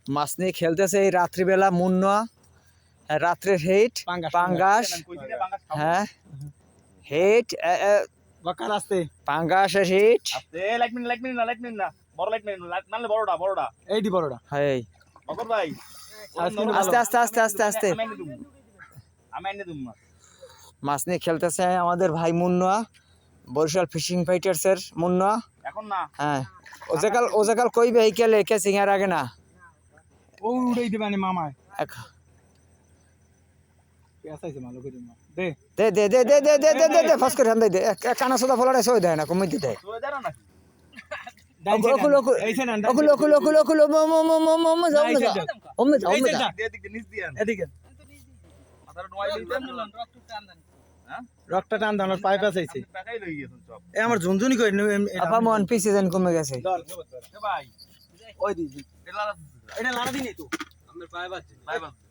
মাছ নিয়ে খেলতেছে এই রাত্রিবেলা মুন্না, রাত্রের হেট পাঙ্গাস। হ্যাঁ হেট বকার আসতে পাঙ্গাসের হেট। লাইট মিনিট না বড় লাইট মিনিট নালে বড়টা এইটি বড়টা। হ্যাঁ বকর ভাই আস্তে আস্তে আস্তে আস্তে আস্তে আমি এনে দুম মাছ নিয়ে খেলতেছে আমাদের ভাই মুন্না, বরিশাল ফিশিং ফাইটার্সের মুন্না। এখন না হ্যাঁ ও জাকাল কই ভেহিকেলে কেসিং এর আগে না ও উড়াই দিবা নি মামা এক- পেছাইছে ভালো করে মা দে দে দে দে দে দে দে দে দে দে ফাস করে হান্দাই দে কানা সোদা ফলাড়ে সই দেয় না কমই দিতে তুই জানো নাকি ওকুল ওকুল এইছে না ওকুল ওকুল ওকুল ওকুল মম যাও না যাও ওমে যাও ওমে যাও এদিকে নিচ দিয়ে এদিকে মাথাটা নোয়াই দিতেন হ্যাঁ রক্তটা টান দাও পাইপ আছাইছে টাকাই লই গেছেন সব এ আমার ঝুনঝুনি কই আপা মন পিছে যেন কমে গেছে এ ভাই ওই দিদি এটা লাড়া এটা লাড়া দিনি তো আমার পায়ে বাজছে পায়ে বাজছে